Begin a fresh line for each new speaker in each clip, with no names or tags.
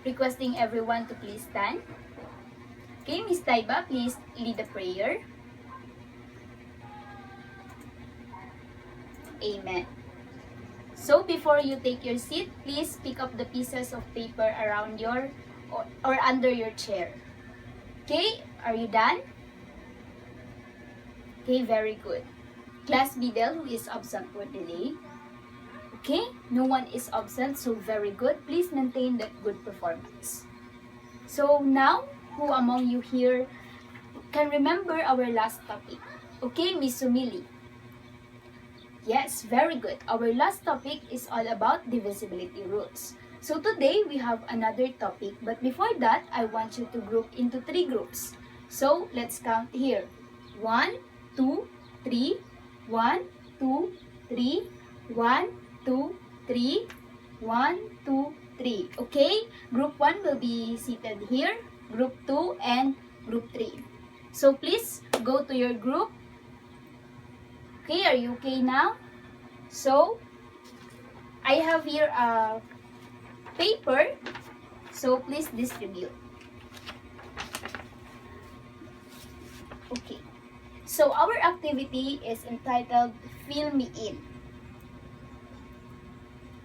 requesting everyone to please stand. Okay, Miss Taiba, please lead the prayer. Amen. So before you take your seat, please pick up the pieces of paper around your or under your chair. Okay, are you done? Okay, very good. Class Bidel, who is absent for today. Okay, no one is absent, so very good. Please maintain that good performance. So now, who among you here can remember our last topic? Okay, Miss Sumili. Yes, very good. Our last topic is all about divisibility rules. So today we have another topic, but before that, I want you to group into 3 groups. So let's count here. 1, 2, 3, 1, 2, 3, 1, 2, 3, 1, 2, 3. Okay? Group 1 will be seated here, Group 2, and Group 3. So please go to your group. Okay, are you okay now? So, I have here a paper. So, please distribute. Okay. So, our activity is entitled Fill Me In.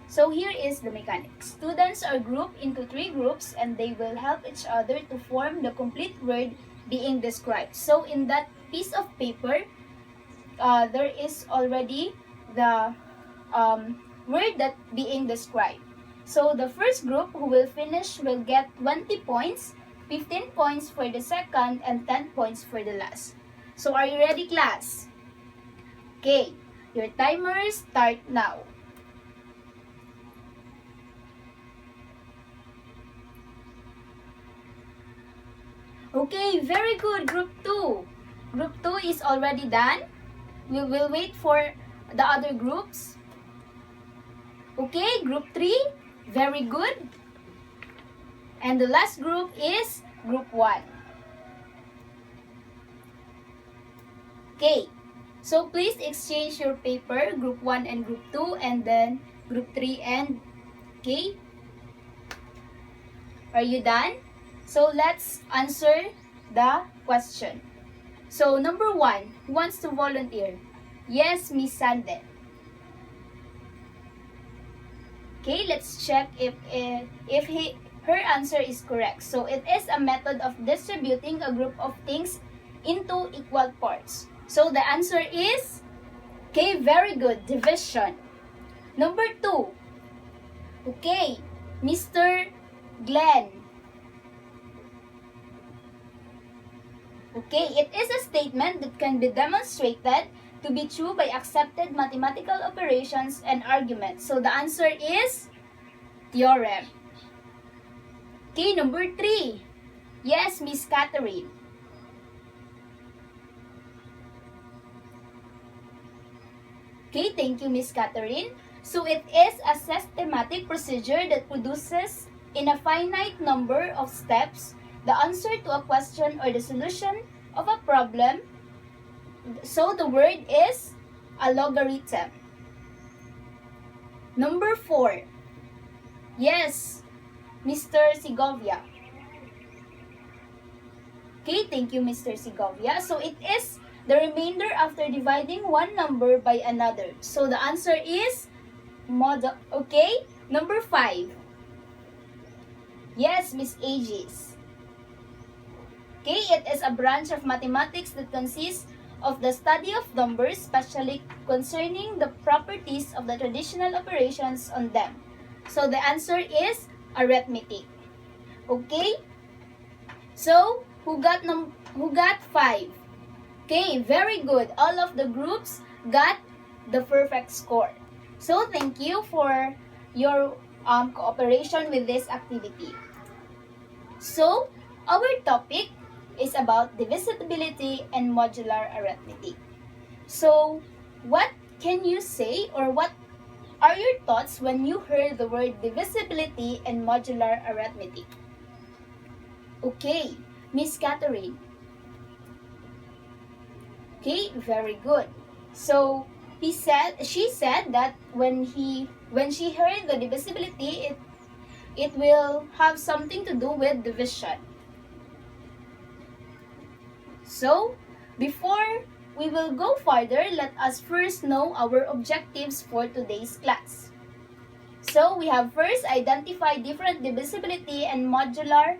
So, here is the mechanics. Students are grouped into 3 groups and they will help each other to form the complete word being described. So, in that piece of paper, there is already the word that being described. So the first group who will finish will get 20 points, 15 points for the second, and 10 points for the last. So are you ready, class? Okay, your timers start now. Okay, very good, Group 2. Group 2 is already done. We will wait for the other groups. Okay, Group 3, very good. And the last group is Group 1. Okay, so please exchange your paper, Group 1 and Group 2, and then Group 3 and, okay? Are you done? So let's answer the question. So number 1, who wants to volunteer? Yes, Miss Sande. Okay, let's check if her answer is correct. So it is a method of distributing a group of things into equal parts. So the answer is, okay, very good, division. Number 2, okay, Mr. Glenn. Okay, it is a statement that can be demonstrated to be true by accepted mathematical operations and arguments. So the answer is theorem. Okay, number 3. Yes, Miss Catherine. Okay, thank you, Miss Catherine. So it is a systematic procedure that produces in a finite number of steps the answer to a question or the solution of a problem. So the word is a logarithm. Number 4. Yes, Mr. Segovia. Okay, thank you, Mr. Segovia. So it is the remainder after dividing one number by another. So the answer is modulo. Okay, number 5. Yes, Miss Aegis. Okay, it is a branch of mathematics that consists of the study of numbers, especially concerning the properties of the traditional operations on them. So the answer is arithmetic. Okay? So, who got 5? Okay, very good. All of the groups got the perfect score. So, thank you for your cooperation with this activity. So, our topic is about divisibility and modular arithmetic. So, what can you say or what are your thoughts when you heard the word divisibility and modular arithmetic? Okay, Miss Catherine. Okay, very good. So, she said that when she heard the divisibility, it will have something to do with division. So, before we will go further, let us first know our objectives for today's class. So, we have first identified different divisibility and modular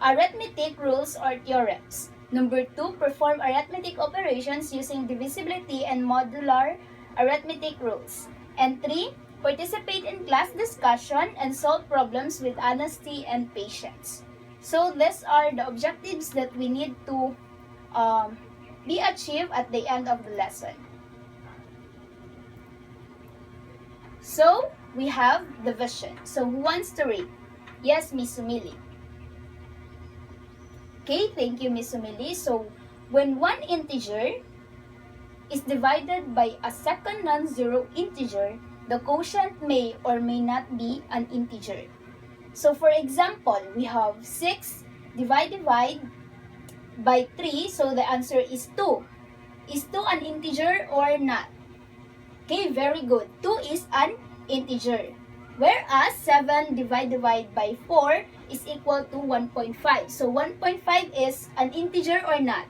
arithmetic rules or theorems. Number 2, perform arithmetic operations using divisibility and modular arithmetic rules. And 3, participate in class discussion and solve problems with honesty and patience. So these are the objectives that we need to be achieved at the end of the lesson. So we have division. So who wants to read? Yes, Miss Sumili. Okay, thank you, Miss Sumili. So when one integer is divided by a second non-zero integer, the quotient may or may not be an integer. So for example, we have 6 divided by 3, so the answer is 2. Is 2 an integer or not? Okay, very good. 2 is an integer. Whereas 7 divided by 4 is equal to 1.5. So 1.5 is an integer or not?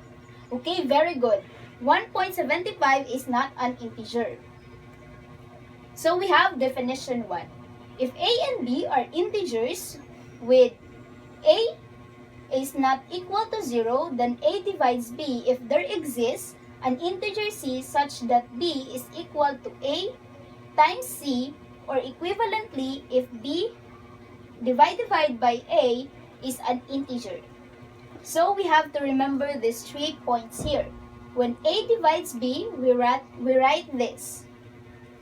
Okay, very good. 1.75 is not an integer. So we have definition 1. If A and B are integers with A is not equal to 0, then A divides B if there exists an integer C such that B is equal to A times C, or equivalently if B divided by A is an integer. So we have to remember these 3 points here. When A divides B, we write this.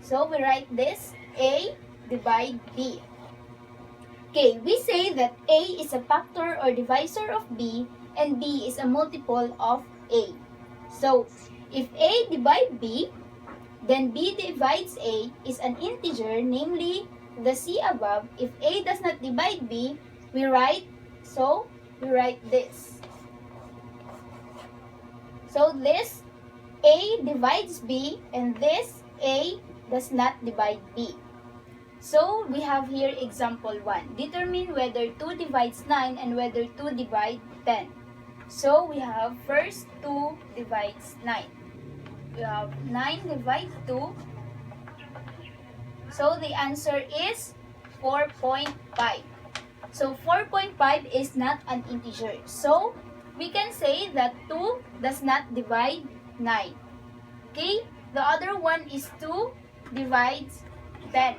So we write this, A divide B. Okay, we say that A is a factor or divisor of B and B is a multiple of A. So if A divides B, then B divides A is an integer, namely the C above. If A does not divide B, we write this. So this A divides B and this A does not divide B. So we have here example 1. Determine whether 2 divides 9 and whether 2 divides 10. So we have first 2 divides 9. We have 9 divides 2. So the answer is 4.5. So 4.5 is not an integer. So we can say that 2 does not divide 9. Okay? The other one is 2 divides 10.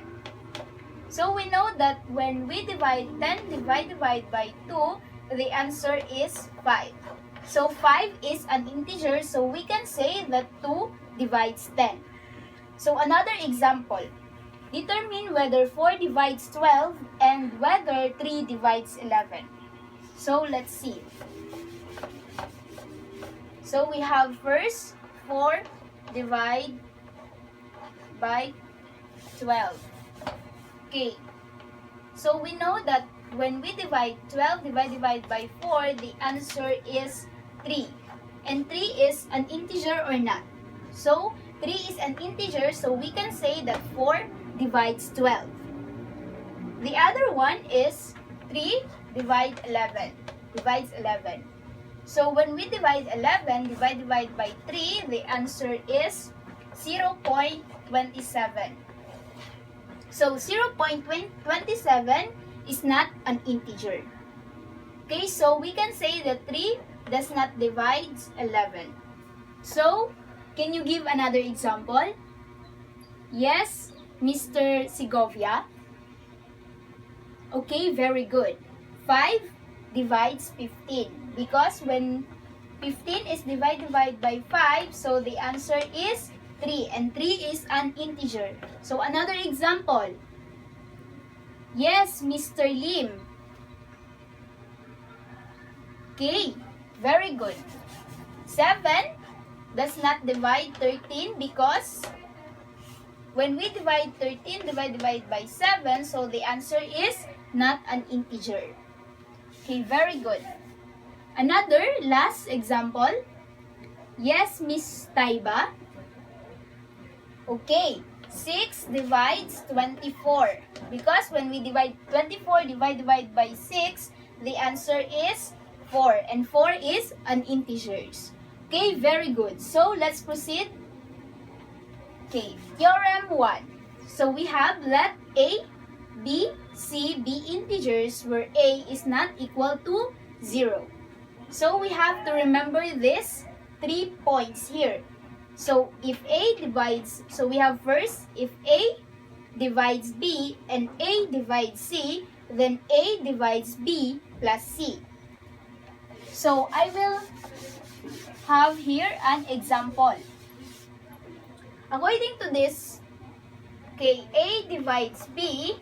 So we know that when we divide 10 divided by 2, the answer is 5. So 5 is an integer, so we can say that 2 divides 10. So another example. Determine whether 4 divides 12 and whether 3 divides 11. So let's see. So we have first 4 divided by 12. Okay. So we know that when we divide 12 divided by 4, the answer is 3. And 3 is an integer or not? So 3 is an integer, so we can say that 4 divides 12. The other one is 3 divides 11. So when we divide 11 divided by 3, the answer is 0.27. So 0.27 is not an integer. Okay, so we can say that 3 does not divide 11. So, can you give another example? Yes, Mr. Segovia. Okay, very good. 5 divides 15. Because when 15 is divided by 5, so the answer is 3. And 3 is an integer. So, another example. Yes, Mr. Lim. Okay, very good. 7 does not divide 13 because when we divide 13 divided by 7, so the answer is not an integer. Okay, very good. Another last example. Yes, Miss Taiba. Okay, 6 divides 24. Because when we divide 24 divide by 6, the answer is 4. And 4 is an integer. Okay, very good. So, let's proceed. Okay, theorem 1. So, we have let A, B, C be integers where A is not equal to 0. So, we have to remember this 3 points here. So, if A divides, so we have first, if A divides B and A divides C, then A divides B plus C. So, I will have here an example. According to this, okay, A divides B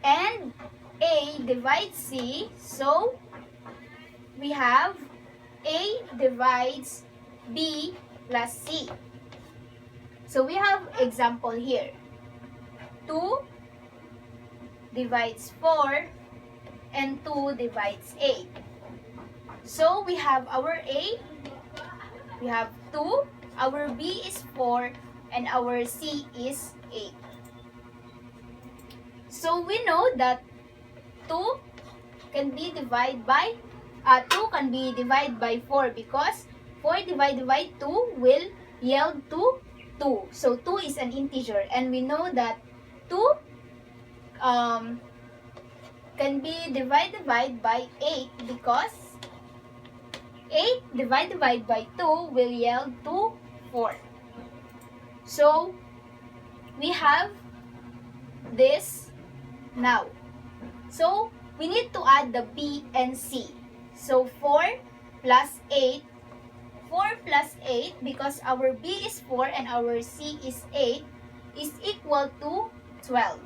and A divides C. So, we have A divides B plus C. So, we have example here. 2 divides 4 and 2 divides 8. So, we have our A, we have 2, our B is 4, and our C is 8. So, we know that 2 can be divided by 4 because 4 divided by 2 will yield to 2. So, 2 is an integer. And we know that 2 can be divided by 8 because 8 divided by 2 will yield to 4. So, we have this now. So, we need to add the B and C. So, 4 plus 8. 4 plus 8 because our B is 4 and our C is 8 is equal to 12.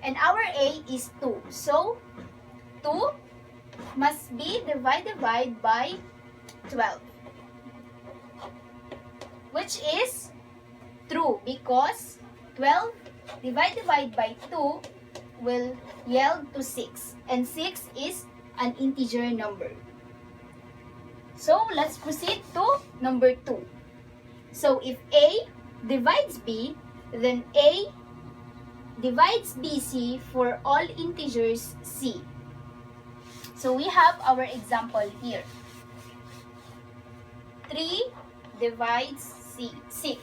And our A is 2. So, 2 must be divided by 12. Which is true because 12 divided by 2 will yield to 6. And 6 is an integer number. So, let's proceed to number 2. So, if A divides B, then A divides BC for all integers C. So, we have our example here. 3 divides 6.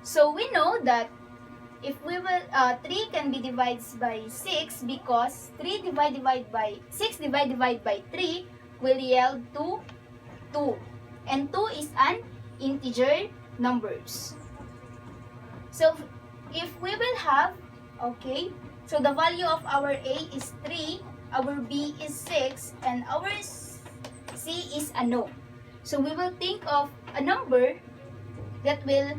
So, we know that if we will 3 can be divided by 6 because 6 divided by 3 will yield to 2. And 2 is an integer numbers. So, if we will have, okay, so the value of our A is 3, our B is 6, and our C is unknown. So, we will think of a number that will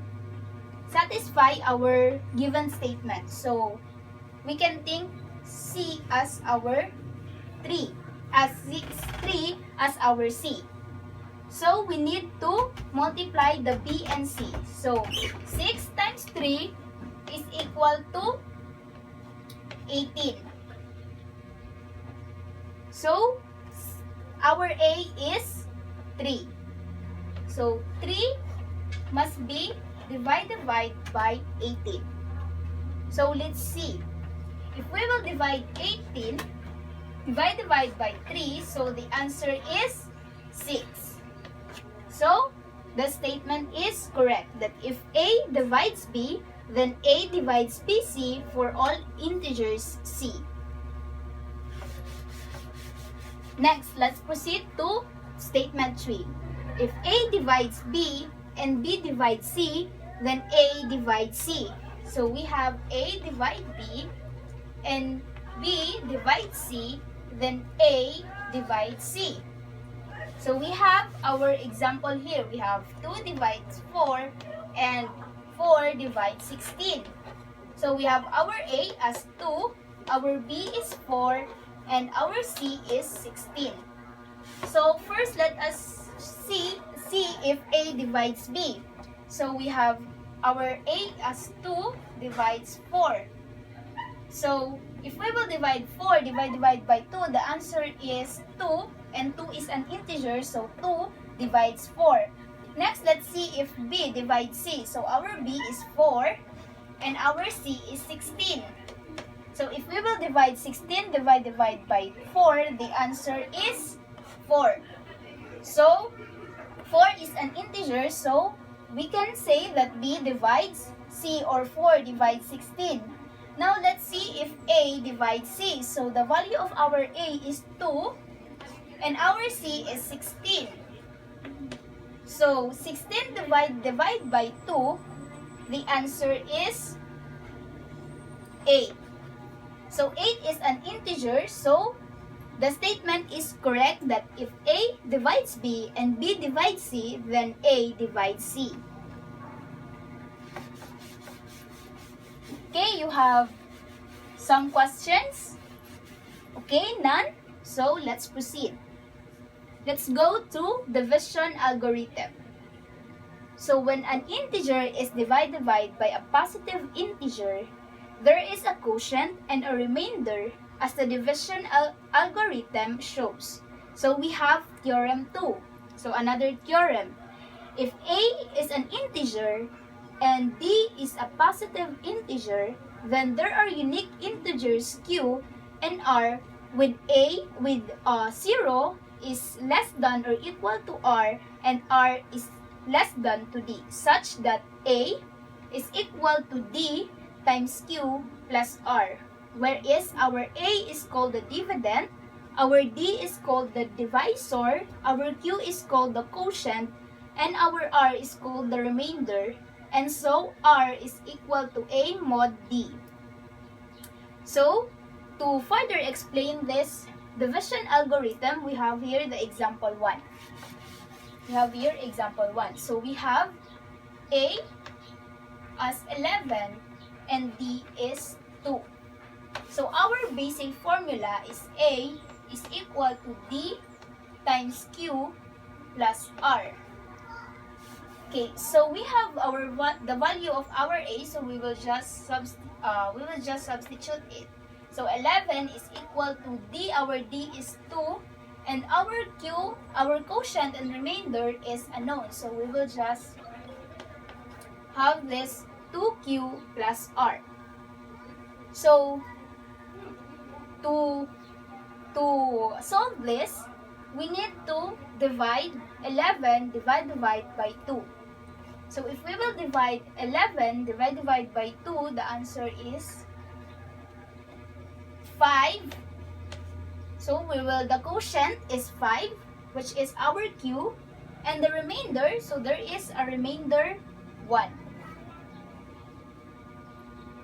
satisfy our given statement. So, we can think C as our 3, as 3 as our C. So, we need to multiply the B and C. So, 6 times 3 is equal to 18. So, our A is 3. So, 3 must be divided by 18. So, let's see. If we will divide 18 divided by 3, so the answer is 6. So, the statement is correct that if A divides B, then A divides BC for all integers C. Next, let's proceed to statement 3. If A divides B and B divides C, then A divides C. So, we have A divide B and B divides C, then A divides C. So, we have our example here. We have 2 divides 4 and 4 divides 16. So, we have our A as 2, our B is 4, and our C is 16. So, first let us see if A divides B. So, we have our A as 2 divides 4. So, if we will divide 4 divided by 2, the answer is 2, and 2 is an integer, so 2 divides 4. Next, let's see if B divides C. So our B is 4 and our C is 16. So if we will divide 16 divided by 4, the answer is 4. So 4 is an integer, so we can say that B divides C, or 4 divides 16. Now let's see if A divides C. So the value of our A is 2 and our C is 16. So 16 divide by 2, the answer is 8. So 8 is an integer, so the statement is correct that if A divides B and B divides C, then A divides C. Okay, you have some questions? Okay, none? So let's proceed. Let's go to division algorithm. So when an integer is divided by a positive integer, there is a quotient and a remainder as the division algorithm shows. So we have theorem 2. So another theorem. If A is an integer and D is a positive integer, then there are unique integers Q and R with A with 0 is less than or equal to R and R is less than to D, such that A is equal to D times Q plus R, whereas our A is called the dividend, our D is called the divisor, our Q is called the quotient, and our R is called the remainder, and so R is equal to A mod D. So, to further explain this division algorithm, we have here the example 1. We have here example 1. So, we have A as 11 and D is 2. So, our basic formula is A is equal to D times Q plus R. Okay, so we have the value of our A, so we will just substitute it. So 11 is equal to D, our D is 2, and our Q, our quotient and remainder is unknown. So we will just have this 2Q plus R. So to solve this, we need to divide 11 divided by 2. So if we will divide 11 divided by 2, the answer is 5. So the quotient is 5, which is our Q, and the remainder, so there is a remainder 1.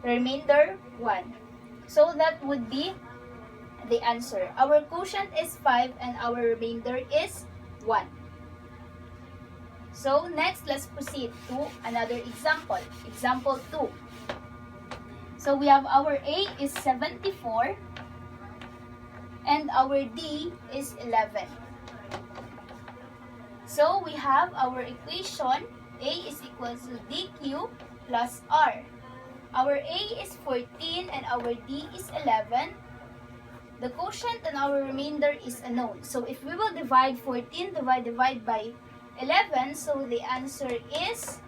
Remainder 1. So that would be the answer. Our quotient is 5 and our remainder is 1. So next, let's proceed to another example. Example 2. So we have our A is 74 and our D is 11. So we have our equation A is equal to DQ plus R. Our A is 14 and our D is 11. The quotient and our remainder is unknown. So if we will divide 14 divide by 11, so the answer is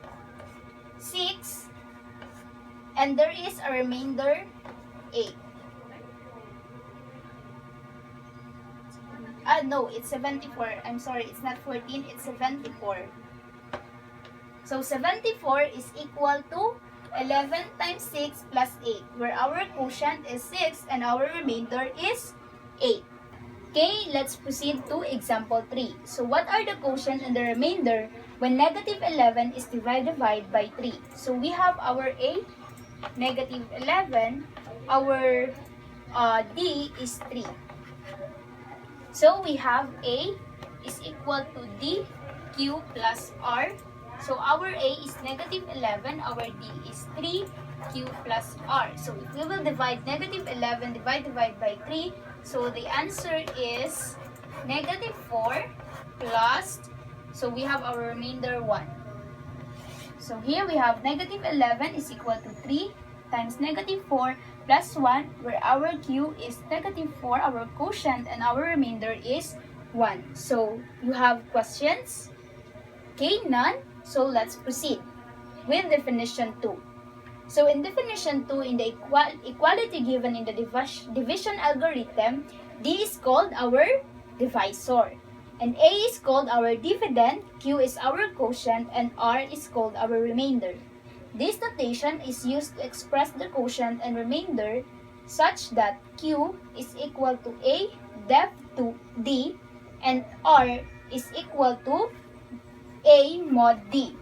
6, and there is a remainder 8. No, it's 74. I'm sorry, it's not 14, it's 74. So 74 is equal to 11 times 6 plus 8, where our quotient is 6 and our remainder is 8. Okay, let's proceed to example 3. So what are the quotient and the remainder when negative 11 is divided by 3? So we have our A, negative 11, our D is 3. So we have A is equal to D, Q plus R. So our A is negative 11, our D is 3, Q plus R. So if we will divide negative 11 divided by 3, so the answer is negative 4 plus, so we have our remainder 1. So here we have negative 11 is equal to 3 times negative 4 plus 1, where our Q is negative 4, our quotient, and our remainder is 1. So you have questions? Okay, none. So let's proceed with definition 2. So in definition 2, in the equality given in the division algorithm, D is called our divisor, and A is called our dividend, Q is our quotient, and R is called our remainder. This notation is used to express the quotient and remainder such that Q is equal to A def to D, and R is equal to A mod D.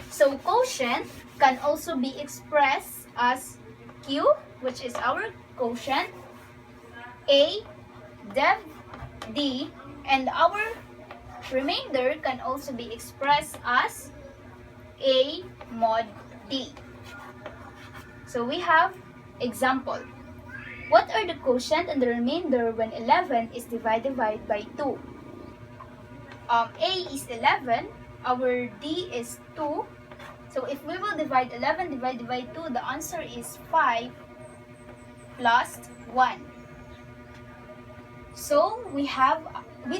So quotient can also be expressed as Q, which is our quotient, A def D, and our remainder can also be expressed as A mod D. So we have example. What are the quotient and the remainder when 11 is divided by 2? A is 11, our D is 2. So if we will divide 11 divided by 2, the answer is 5 plus 1. So we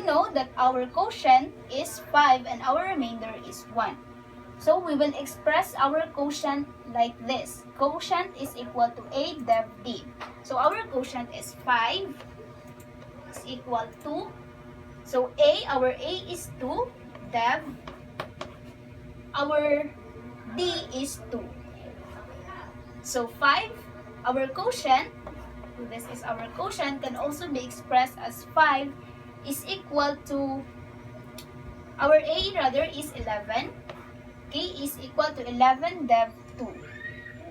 know that our quotient is 5 and our remainder is 1. So we will express our quotient like this. Quotient is equal to A def D. So our quotient is 5 is equal to, so our A is 2, def, our D is 2. So 5, our quotient, this is our quotient, can also be expressed as 5 is equal to, our A rather is 11, K is equal to 11 def 2.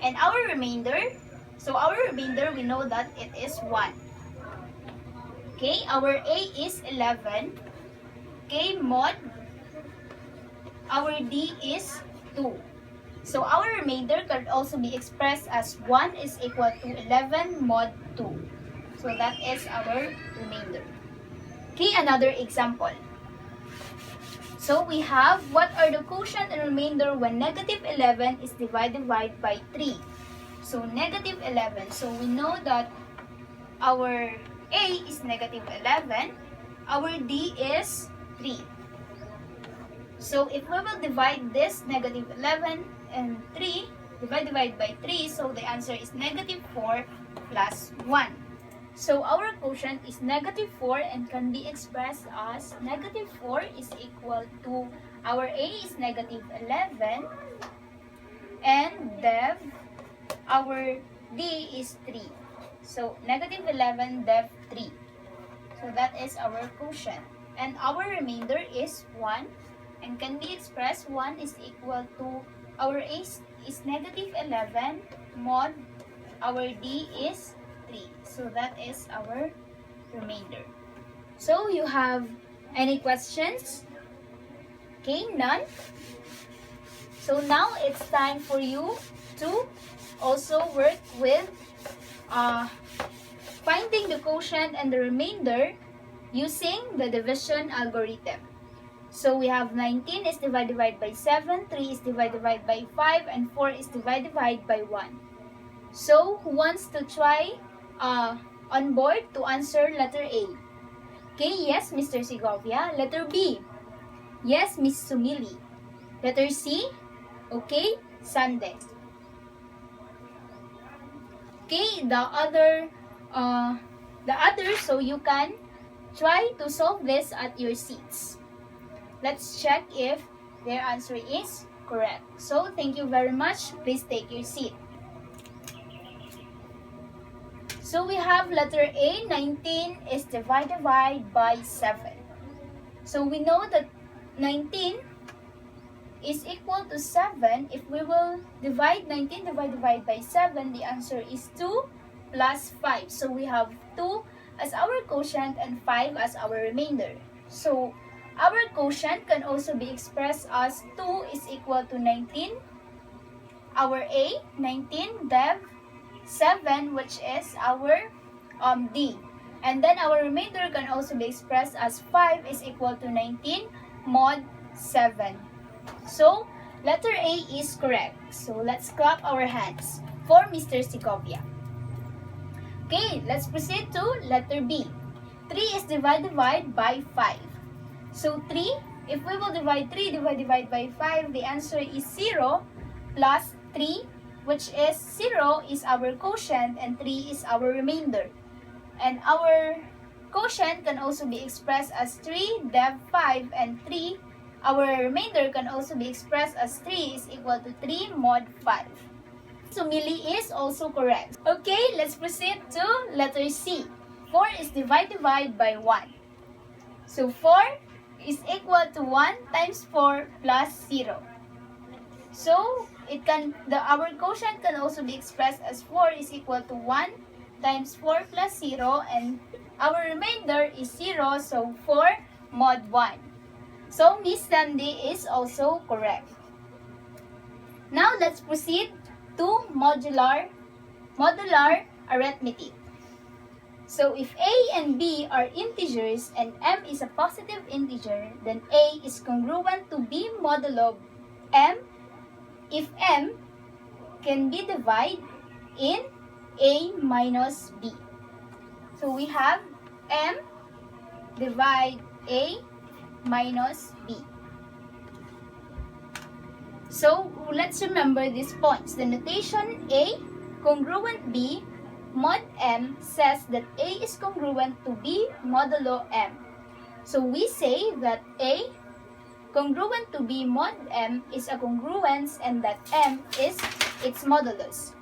And our remainder, so our remainder we know that it is 1. Okay, our A is 11, K mod, our D is 2. So our remainder can also be expressed as 1 is equal to 11 mod 2. So that is our remainder. Okay, another example. So we have, what are the quotient and remainder when negative 11 is divided by 3? So negative 11. So we know that our A is negative 11. Our D is 3. So if we will divide this negative 11 and 3, divided by 3, so the answer is negative 4 plus 1. So our quotient is negative 4 and can be expressed as negative 4 is equal to, our A is negative 11 and def, our D is 3. So negative 11 def 3. So that is our quotient. And our remainder is 1 and can be expressed 1 is equal to, our A is negative 11 mod, our D is 3. So that is our remainder. So you have any questions? Okay, none. So now it's time for you to also work with finding the quotient and the remainder using the division algorithm. So we have 19 is divided by 7, 3 is divided by 5, and 4 is divided by 1. So who wants to try on board to answer letter A? Okay, yes, Mr. Segovia. Letter B? Yes, Miss Sumili. Letter C? Okay, Sunday. Okay, the other, so you can try to solve this at your seats. Let's check if their answer is correct. So, thank you very much. Please take your seat. So, we have letter A, 19 is divided by 7. So, we know that 19 is equal to 7. If we will divide 19 divided by 7, the answer is 2 plus 5. So, we have 2 as our quotient and 5 as our remainder. So, our quotient can also be expressed as 2 is equal to 19. Our A, 19 def 7, which is our D. And then our remainder can also be expressed as 5 is equal to 19 mod 7. So, letter A is correct. So, let's clap our hands for Mr. Segovia. Okay, let's proceed to letter B. 3 is divided by 5. So, 3 if we will divide 3 divide by 5, the answer is 0 plus 3, which is 0 is our quotient and 3 is our remainder. And our quotient can also be expressed as 3 div 5, and 3, our remainder can also be expressed as 3 is equal to 3 mod 5. So Millie is also correct. Okay, let's proceed to letter C. 4 is divided by 1. So 4 is equal to 1 times 4 plus 0. So our quotient can also be expressed as 4 is equal to 1 times 4 plus 0, and our remainder is 0, so 4 mod 1. So Miss Sandy is also correct. Now let's proceed to modular arithmetic. So if A and B are integers and M is a positive integer, then A is congruent to B modulo M if M can be divided in A minus B. So we have M divide A minus B. So let's remember these points. The notation A congruent B mod M says that A is congruent to B modulo M. So we say that A congruent to B mod M is a congruence and that M is its modulus.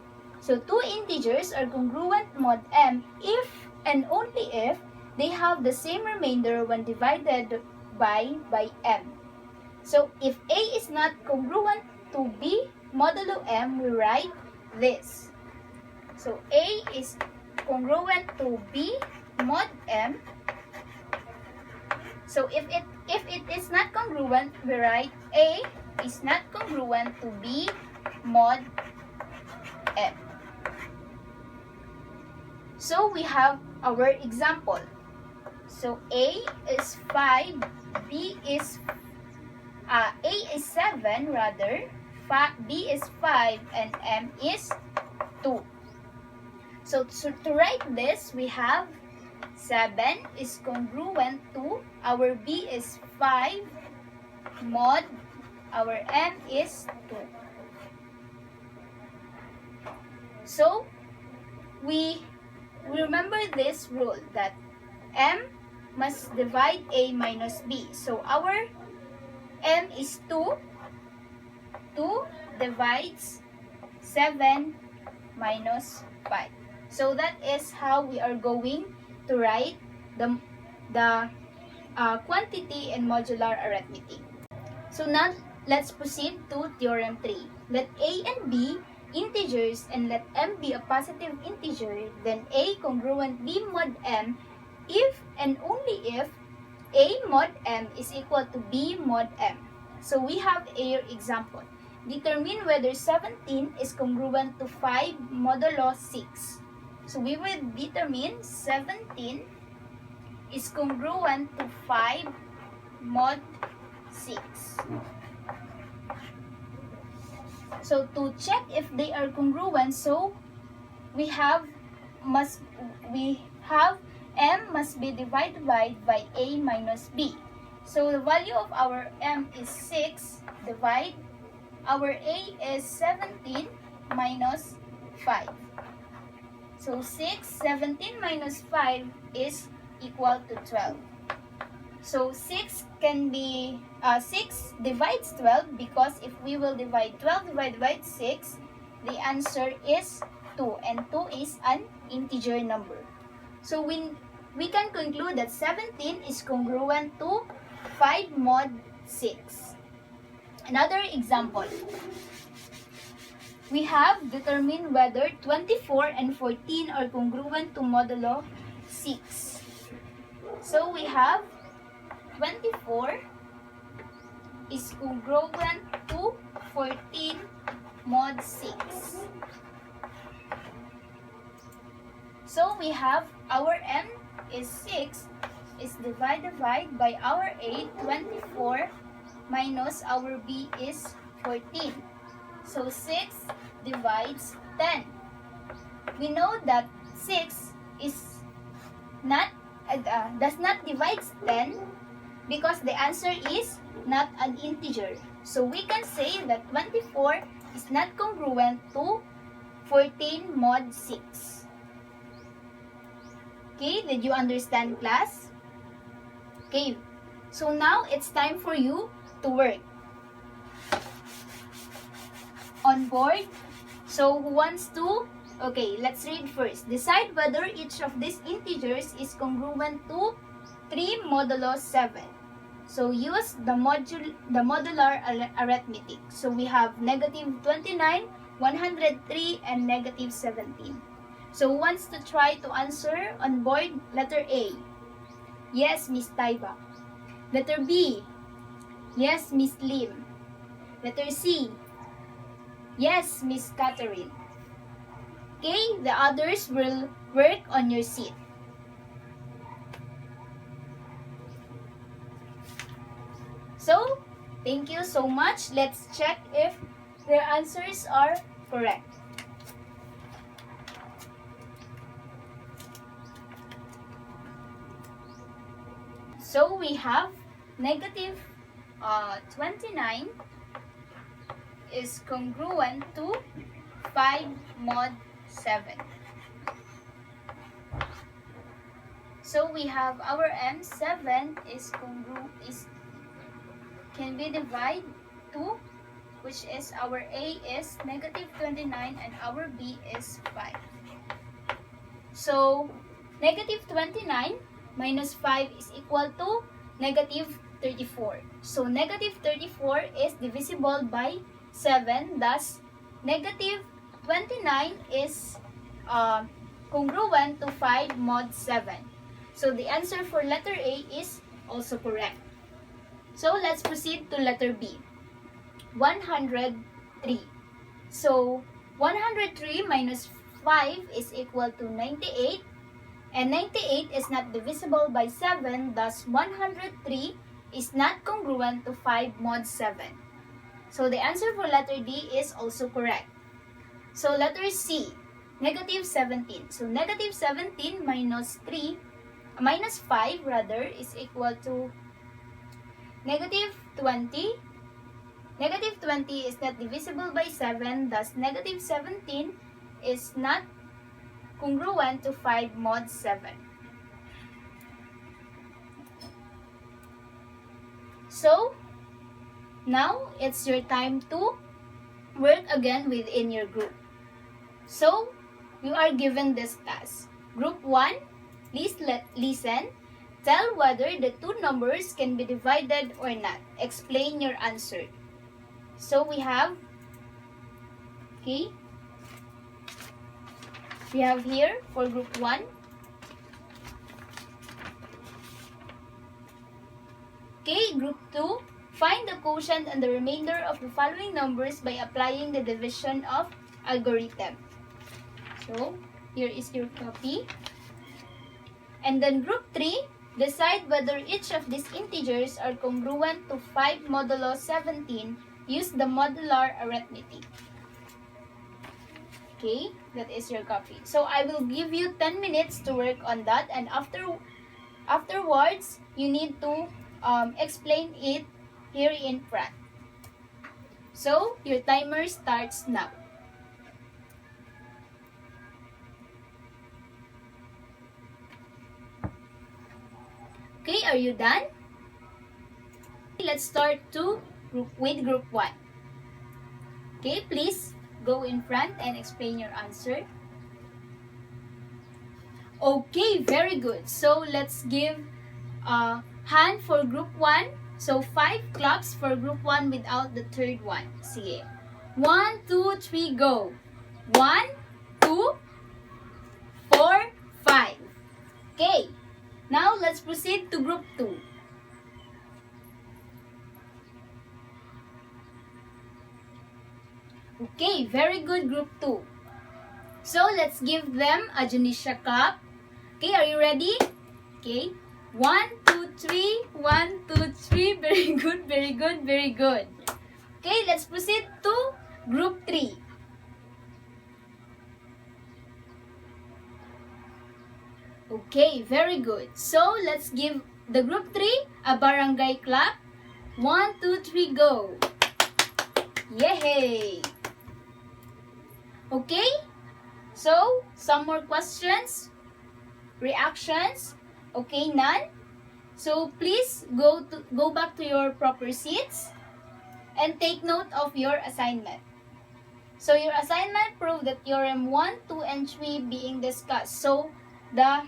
So two integers are congruent mod M if and only if they have the same remainder when divided by M. So if A is not congruent to B modulo M, we write this. So A is congruent to B mod M. So if it is not congruent, we write A is not congruent to B mod M. So we have our example. So A is 5, B is A is 7 rather, B is 5, and M is 2. So to write this, we have 7 is congruent to our B is 5 mod our M is 2. So we remember this rule that M must divide A minus B. So our M is 2. 2 divides 7 minus 5. So that is how we are going to write the quantity in modular arithmetic. So now let's proceed to theorem 3. Let A and B integers and let M be a positive integer, then A congruent B mod M if and only if A mod M is equal to B mod M. So we have a example. Determine whether 17 is congruent to 5 modulo 6. So we will determine 17 is congruent to 5 mod 6. So to check if they are congruent, so we have M must be divided by A minus B. So the value of our M is 6, divide our A is 17 minus 5. So 17 minus 5 is equal to 12. So 6 divides 12 because if we will divide 12 divided by 6, the answer is 2, and 2 is an integer number. So we can conclude that 17 is congruent to 5 mod 6. Another example. We have determined whether 24 and 14 are congruent to modulo 6. So we have 24 is congruent to 14 mod 6. So we have our M is 6 is divided by our A 24 minus our B is 14. So 6 divides 10. We know that 6 is not does not divide 10 because the answer is not an integer. So we can say that 24 is not congruent to 14 mod 6. Okay, did you understand, class? Okay, so now it's time for you to work. On board? So who wants to? Okay, let's read first. Decide whether each of these integers is congruent to 3 modulo 7. So use the modular arithmetic. So we have negative 29, 103, and negative 17. So who wants to try to answer on board? Letter A. Yes, Miss Taiba. Letter B. Yes, Miss Lim. Letter C. Yes, Miss Catherine. Okay, the others will work on your seat. So, thank you so much. Let's check if their answers are correct. So, we have negative 29 is congruent to 5 mod 7. So, we have our M7 can be divided to, which is our A is negative 29 and our B is 5. So, negative 29 minus 5 is equal to negative 34. So, negative 34 is divisible by 7. Thus, negative 29 is congruent to 5 mod 7. So, the answer for letter A is also correct. So, let's proceed to letter B. 103. So, 103 minus 5 is equal to 98. And 98 is not divisible by 7. Thus, 103 is not congruent to 5 mod 7. So, the answer for letter D is also correct. So, letter C. Negative 17. So, negative 17 minus 5 is equal to negative 20. Negative 20 is not divisible by 7. Thus, negative 17 is not congruent to 5 mod 7. So, now it's your time to work again within your group. So, you are given this task. Group 1, please listen. Tell whether the two numbers can be divided or not. Explain your answer. So we have, okay, we have here for group 1. Okay, group 2, find the quotient and the remainder of the following numbers by applying the division of algorithm. So, here is your copy. And then group 3, decide whether each of these integers are congruent to 5 modulo 17. Use the modular arithmetic. Okay, that is your copy. So, I will give you 10 minutes to work on that. And afterwards, you need to explain it here in front. So, your timer starts now. Okay, are you done? Let's start with group 1. Okay, please go in front and explain your answer. Okay, very good. So, let's give a hand for group 1. So, 5 claps for group 1 without the third one. Sige. 1, 2, 3, go. 1, 2, 4, 5. Okay. Now, let's proceed to group 2. Okay, very good, group 2. So, let's give them a Janisha clap. Okay, are you ready? Okay. 1, 2, 3. 1, 2, 3. Very good, very good, very good. Okay, let's proceed to group 3. Okay, very good. So, let's give the group 3 a barangay clap. 1, 2, 3, go! Yay! Okay? So, some more questions? Reactions? Okay, none? So, please go back to your proper seats and take note of your assignment. So, your assignment proved that Theorem 1, 2, and 3 being discussed. So, the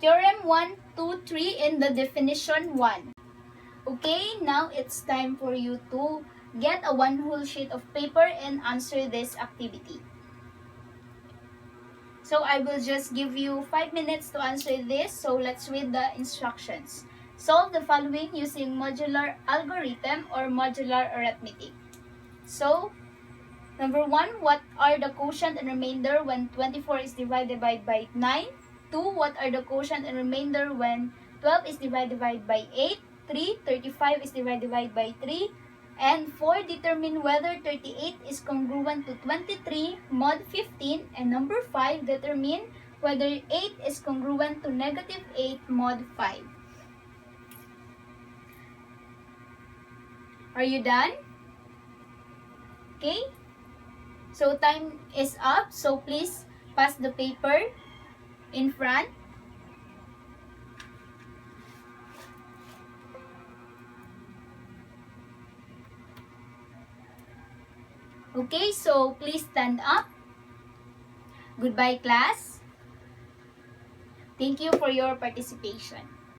Theorem 1, 2, 3 in the definition 1. Okay, now it's time for you to get a one whole sheet of paper and answer this activity. So I will just give you 5 minutes to answer this. So let's read the instructions. Solve the following using modular algorithm or modular arithmetic. So, number 1, what are the quotient and remainder when 24 is divided by 9? 2, what are the quotient and remainder when 12 is divided by 8? 3, 35 is divided by 3. And 4, determine whether 38 is congruent to 23 mod 15. And number 5, determine whether 8 is congruent to negative 8 mod 5. Are you done? Okay? So time is up. So please pass the paper in front. Okay, so please stand up. Goodbye, class. Thank you for your participation.